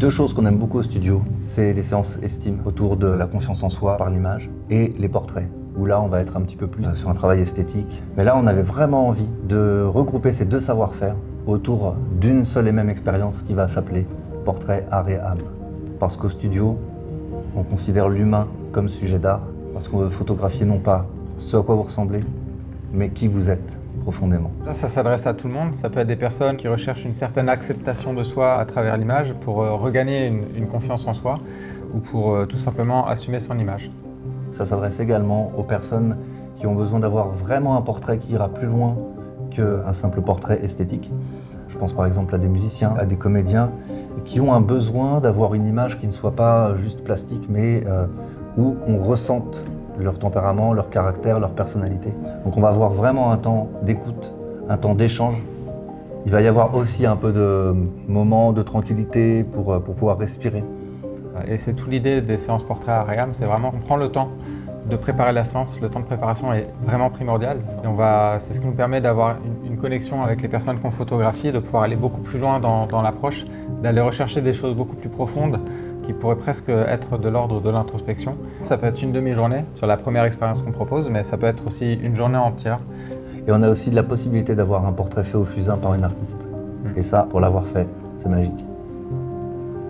Deux choses qu'on aime beaucoup au studio, c'est les séances estime autour de la confiance en soi par l'image et les portraits, où là on va être un petit peu plus sur un travail esthétique. Mais là on avait vraiment envie de regrouper ces deux savoir-faire autour d'une seule et même expérience qui va s'appeler portrait, art et âme. Parce qu'au studio, on considère l'humain comme sujet d'art, parce qu'on veut photographier non pas ce à quoi vous ressemblez, mais qui vous êtes profondément. Là, ça s'adresse à tout le monde. Ça peut être des personnes qui recherchent une certaine acceptation de soi à travers l'image pour regagner une confiance en soi ou pour tout simplement assumer son image. Ça s'adresse également aux personnes qui ont besoin d'avoir vraiment un portrait qui ira plus loin qu'un simple portrait esthétique. Je pense par exemple à des musiciens, à des comédiens qui ont un besoin d'avoir une image qui ne soit pas juste plastique, mais où on ressente leur tempérament, leur caractère, leur personnalité. Donc on va avoir vraiment un temps d'écoute, un temps d'échange. Il va y avoir aussi un peu de moments de tranquillité pour pouvoir respirer. Et c'est toute l'idée des séances portrait art et âme, c'est vraiment qu'on prend le temps de préparer la séance. Le temps de préparation est vraiment primordial. Et c'est ce qui nous permet d'avoir une connexion avec les personnes qu'on photographie, de pouvoir aller beaucoup plus loin dans l'approche, d'aller rechercher des choses beaucoup plus profondes qui pourraient presque être de l'ordre de l'introspection. Ça peut être une demi-journée sur la première expérience qu'on propose, mais ça peut être aussi une journée entière. Et on a aussi la possibilité d'avoir un portrait fait au fusain par une artiste. Et ça, pour l'avoir fait, c'est magique.